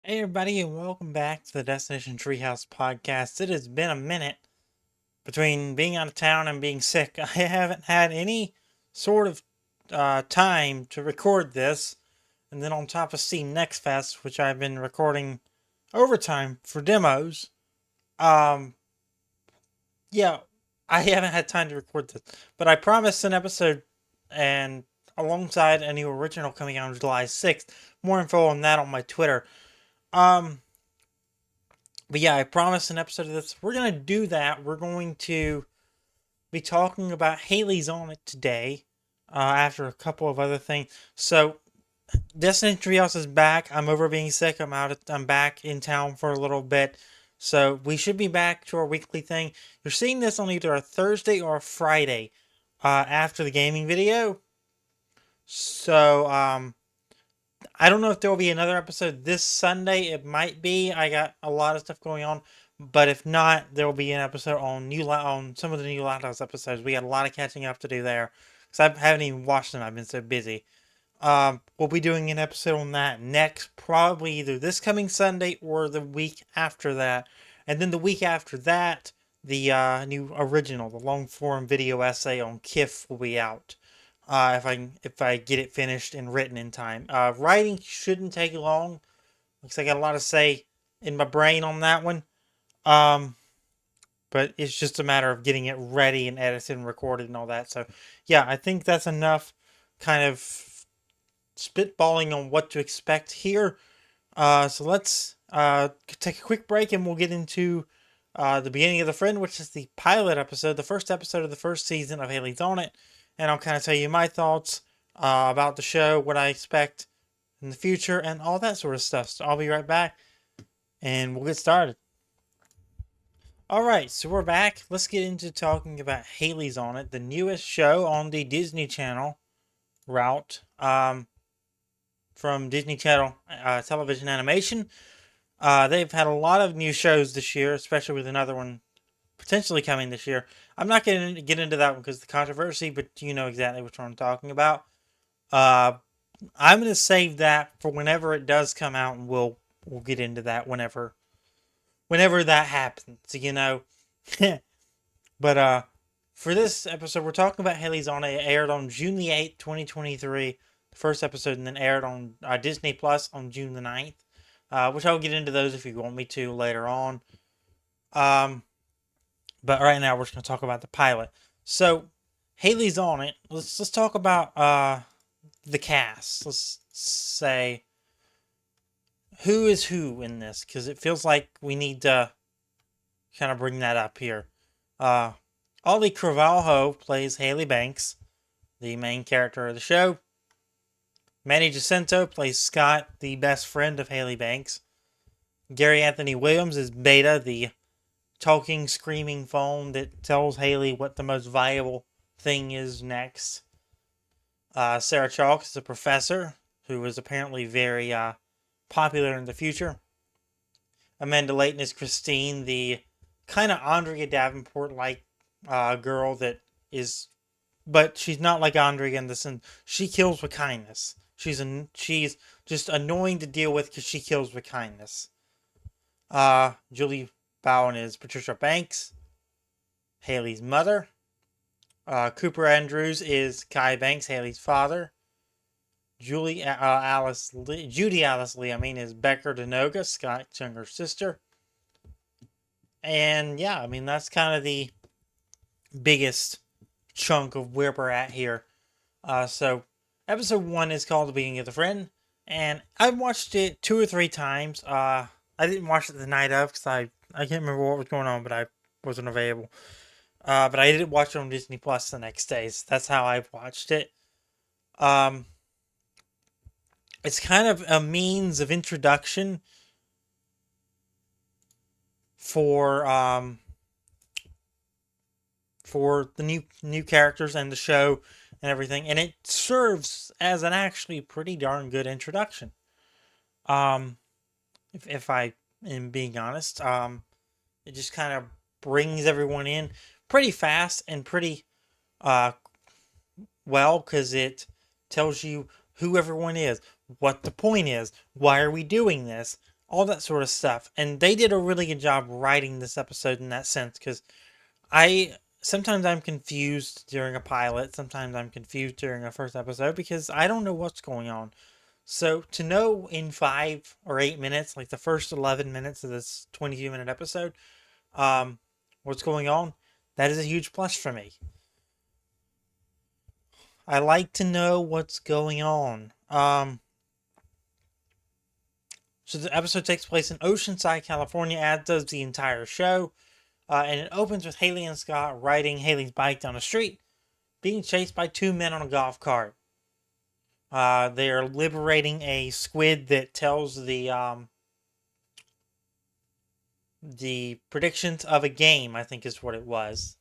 Hey everybody, and welcome back to the Destination Treehouse podcast. It has been a minute between being out of town and being sick. I haven't had any sort of time to record this, and then on top of Steam Next Fest, which I've been recording overtime for demos. Um, yeah, I haven't had time to record this, but I promised an episode, and alongside a new original coming out on July 6th. More info on that on my Twitter. Um, But yeah, I promised an episode of this. We're going to do that. We're going to be talking about Haileys on it today, after a couple of other things. So, Destination Treehouse is back. I'm over being sick. I'm back in town for a little bit. So, we should be back to our weekly thing. You're seeing this on either a Thursday or a Friday, after the gaming video. So, I don't know if there will be another episode this Sunday. It might be. I got a lot of stuff going on, but if not, there will be an episode on some of the new Lighthouse episodes. We got a lot of catching up to do there because I haven't even watched them. I've been so busy. We'll be doing an episode on that next, probably either this coming Sunday or the week after that, and then the week after that, the new original, the long form video essay on KIF will be out, if I get it finished and written in time. Writing shouldn't take long because I got a lot to say in my brain on that one. Um, but it's just a matter of getting it ready and edited and recorded and all that. So yeah, I think that's enough kind of spitballing on what to expect here. So let's take a quick break and we'll get into the beginning of The Friend, which is the pilot episode, the first episode of the first season of Haileys on It. And I'll kind of tell you my thoughts about the show, what I expect in the future, and all that sort of stuff. So I'll be right back and we'll get started. Alright, so we're back. Let's get into talking about Haileys on It, the newest show on the Disney Channel route, from Disney Channel television animation. They've had a lot of new shows this year, especially with another one potentially coming this year. I'm not going to get into that one because of the controversy, but you know exactly which one I'm talking about. Uh, I'm going to save that for whenever it does come out, and we'll get into that whenever that happens. You know, but for this episode, we're talking about Haileys on It. It aired on June the 8th, 2023, the first episode, and then aired on Disney Plus on June the 9th. Which I'll get into those if you want me to later on. Um, but right now we're just gonna talk about the pilot. So Haileys on It. Let's talk about the cast. Let's say who is who in this, because it feels like we need to kind of bring that up here. Uh, Ollie Carvalho plays Hailey Banks, the main character of the show. Manny Jacinto plays Scott, the best friend of Hailey Banks. Gary Anthony Williams is Beta, the talking, screaming phone that tells Hailey what the most viable thing is next. Sarah Chalk is a professor who is apparently very popular in the future. Amanda Layton is Christine, the kind of Andrea Davenport like girl that is, but she's not like Andrea in the sense she kills with kindness. She's just annoying to deal with because she kills with kindness. Julie Bowen is Patricia Banks, Hailey's mother. Cooper Andrews is Kai Banks, Hailey's father. Judy Alice Lee, is Becker Denoga, Scott's younger sister. And yeah, I mean, that's kind of the biggest chunk of where we're at here. So episode 1 is called The Beginning of the Friend, and I've watched it 2 or 3 times. I didn't watch it the night of because I can't remember what was going on, but I wasn't available. But I did watch it on Disney Plus the next day. So that's how I've watched it. It's kind of a means of introduction for the new characters and the show and everything, and it serves as an actually pretty darn good introduction. Um, if I am being honest, it just kind of brings everyone in pretty fast and pretty uh well, because it tells you who everyone is, what the point is, why are we doing this, all that sort of stuff. And they did a really good job writing this episode in that sense, because I sometimes I'm confused during a pilot, sometimes I'm confused during a first episode because I don't know what's going on. So to know in 5 or 8 minutes, like the first 11 minutes of this 22-minute episode, what's going on, that is a huge plus for me. I like to know what's going on. So the episode takes place in Oceanside, California, as does the entire show. And it opens with Hailey and Scott riding Hailey's bike down the street, being chased by two men on a golf cart. They are liberating a squid that tells the predictions of a game, I think is what it was.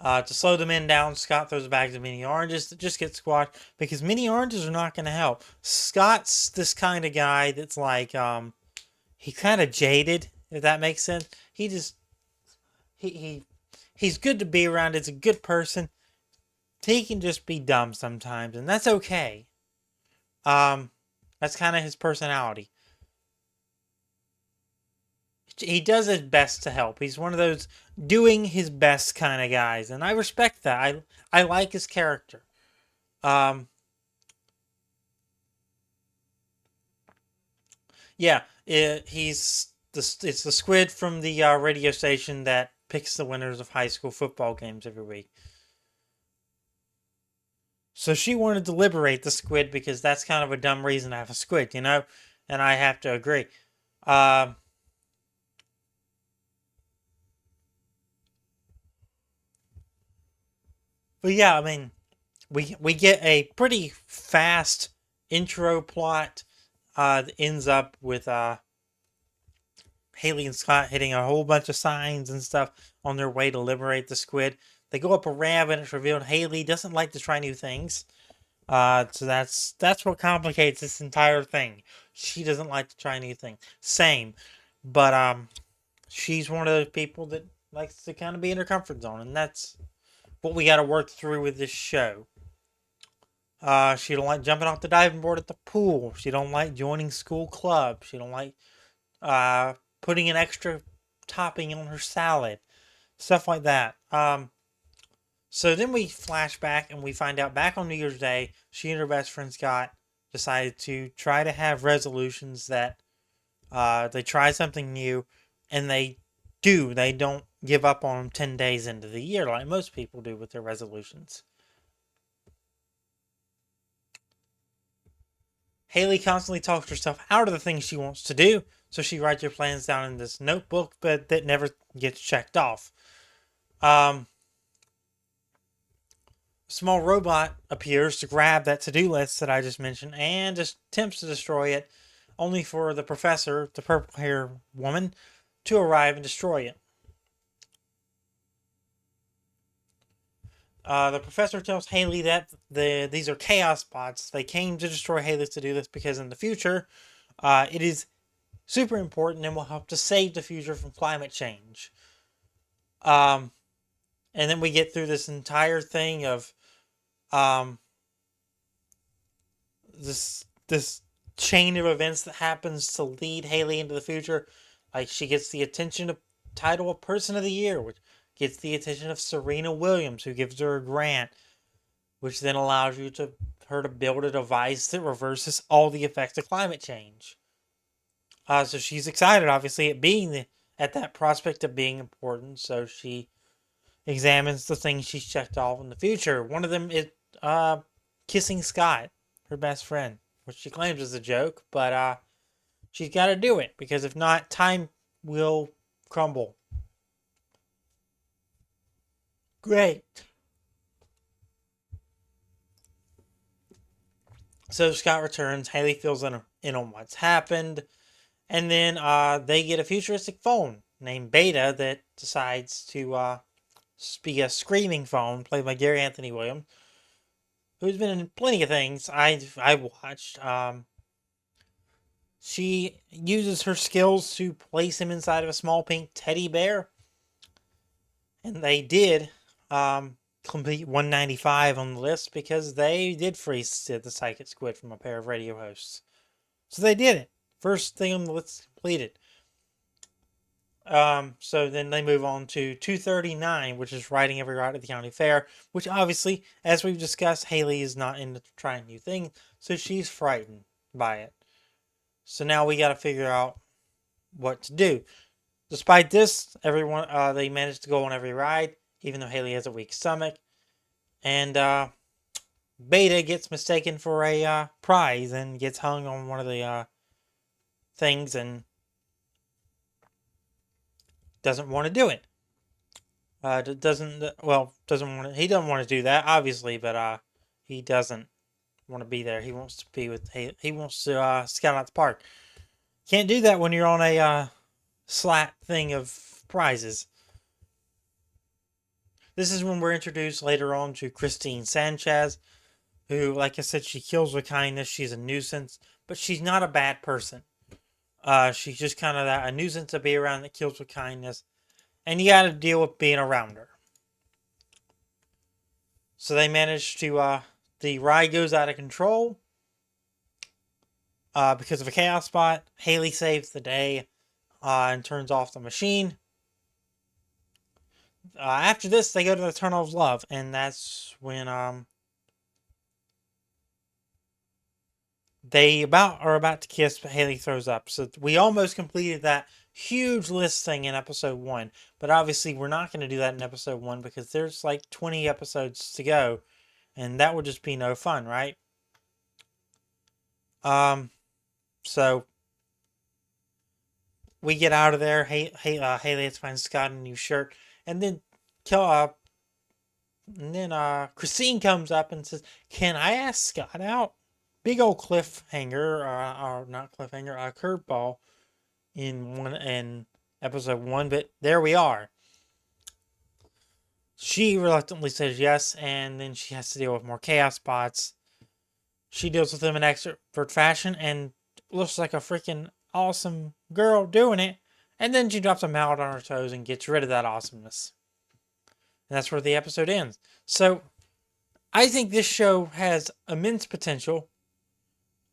To slow the men down, Scott throws bags of mini oranges that just get squashed because mini oranges are not going to help. Scott's this kind of guy that's like, he's kind of jaded, if that makes sense. He's good to be around. It's a good person. He can just be dumb sometimes, and that's okay. That's kind of his personality. He does his best to help. He's one of those doing his best kind of guys, and I respect that. I like his character. Yeah, it's the squid from the radio station that picks the winners of high school football games every week. So she wanted to liberate the squid because that's kind of a dumb reason to have a squid, you know? And I have to agree. Um, but yeah, I mean, we get a pretty fast intro plot that ends up with Hailey and Scott hitting a whole bunch of signs and stuff on their way to liberate the squid. They go up a ramp and it's revealed Hailey doesn't like to try new things. So that's what complicates this entire thing. She doesn't like to try new things. Same, but she's one of those people that likes to kind of be in her comfort zone, and that's what we got to work through with this show. She don't like jumping off the diving board at the pool. She don't like joining school clubs. She don't like putting an extra topping on her salad, stuff like that. So then we flash back and we find out back on New Year's Day, she and her best friend Scott decided to try to have resolutions that they try something new and they do. They don't give up on them 10 days into the year like most people do with their resolutions. Hailey constantly talks herself out of the things she wants to do, so she writes her plans down in this notebook, but that never gets checked off. A small robot appears to grab that to-do list that I just mentioned and just attempts to destroy it, only for the professor, the purple-haired woman, to arrive and destroy it. The professor tells Hailey that these are chaos bots. They came to destroy Hailey's to-do list because in the future, it is super important and will help to save the future from climate change. And then we get through this entire thing of this chain of events that happens to lead Hailey into the future. Like she gets the attention of title of Person of the Year, which gets the attention of Serena Williams, who gives her a grant, which then allows her to build a device that reverses all the effects of climate change. So she's excited, obviously, at that prospect of being important. So she examines the things she's checked off in the future. One of them is kissing Scott, her best friend, which she claims is a joke, but she's got to do it because if not, time will crumble. Great. So Scott returns. Hailey fills in on what's happened. And then they get a futuristic phone named Beta that decides to be a screaming phone played by Gary Anthony Williams, who's been in plenty of things I've watched. She uses her skills to place him inside of a small pink teddy bear. And they did. complete 195 on the list because they did freeze the psychic squid from a pair of radio hosts. So they did it. First thing on the list completed. So then they move on to 239, which is riding every ride at the county fair, which obviously, as we've discussed, Hailey is not into trying new things, so she's frightened by it. So now we got to figure out what to do. Despite this, everyone they managed to go on every ride, even though Hailey has a weak stomach. And Beta gets mistaken for a prize and gets hung on one of the things and doesn't want to do it. He doesn't want to do that, obviously, but he doesn't want to be there. He wants to be with Hailey. He wants to scout out the park. Can't do that when you're on a slat thing of prizes. This is when we're introduced later on to Christine Sanchez, who, like I said, she kills with kindness. She's a nuisance, but she's not a bad person. She's just kind of a nuisance to be around that kills with kindness. And you got to deal with being around her. So they manage to, the ride goes out of control. Because of a chaos spot. Hailey saves the day and turns off the machine. After this, they go to the Tunnel of Love. And that's when they are about to kiss, but Hailey throws up. So we almost completed that huge list thing in episode 1. But obviously, we're not going to do that in episode 1 because there's like 20 episodes to go. And that would just be no fun, right? So we get out of there. Hailey has to find Scott a new shirt. And then Christine comes up and says, "Can I ask Scott out?" Big old cliffhanger, or not cliffhanger, a curveball in episode 1, but there we are. She reluctantly says yes, and then she has to deal with more chaos bots. She deals with them in expert fashion, and looks like a freaking awesome girl doing it. And then she drops a mallet on her toes and gets rid of that awesomeness. And that's where the episode ends. So, I think this show has immense potential.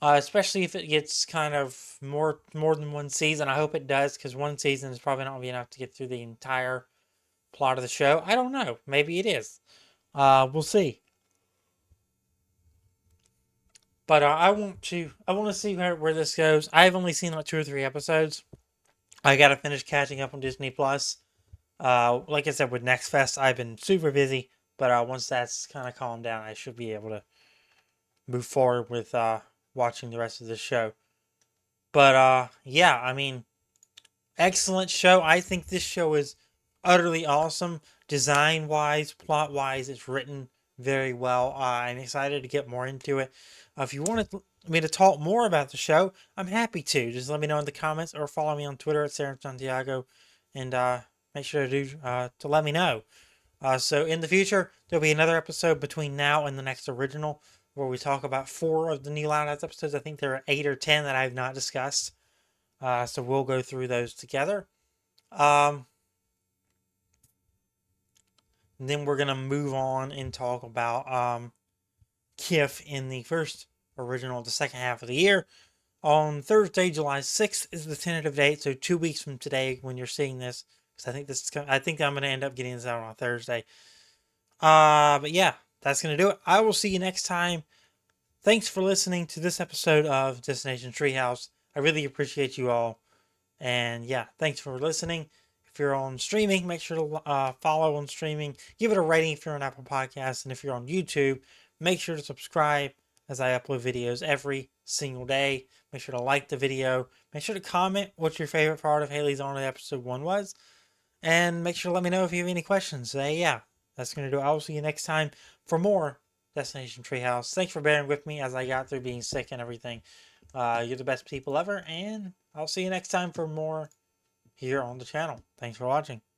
Especially if it gets kind of more than one season. I hope it does, because one season is probably not going to be enough to get through the entire plot of the show. I don't know. Maybe it is. We'll see. But I want to see where this goes. I've only seen like 2 or 3 episodes. I got to finish catching up on Disney Plus. Like I said, with Next Fest, I've been super busy. But once that's kind of calmed down, I should be able to move forward with watching the rest of the show. But yeah, I mean, excellent show. I think this show is utterly awesome. Design wise, plot wise, it's written very well. I'm excited to get more into it. If you want me to talk more about the show, I'm happy to. Just let me know in the comments or follow me on Twitter at Santiago, and make sure to let me know. So in the future, there'll be another episode between now and the next original, where we talk about 4 of the new Loud House episodes. I think there are 8 or 10 that I have not discussed. So we'll go through those together. And then we're going to move on and talk about Kif in the first original, the second half of the year. On Thursday, July 6th is the tentative date, so 2 weeks from today when you're seeing this. Because I think I'm going to end up getting this out on Thursday. But yeah, that's going to do it. I will see you next time. Thanks for listening to this episode of Destination Treehouse. I really appreciate you all. And yeah, thanks for listening. If you're on streaming, make sure to follow on streaming. Give it a rating if you're on Apple Podcasts. And if you're on YouTube, make sure to subscribe as I upload videos every single day. Make sure to like the video. Make sure to comment what your favorite part of Hailey's on episode 1 was. And make sure to let me know if you have any questions. Yeah, that's going to do it. I will see you next time for more Destination Treehouse. Thanks for bearing with me as I got through being sick and everything. You're the best people ever, and I'll see you next time for more here on the channel. Thanks for watching.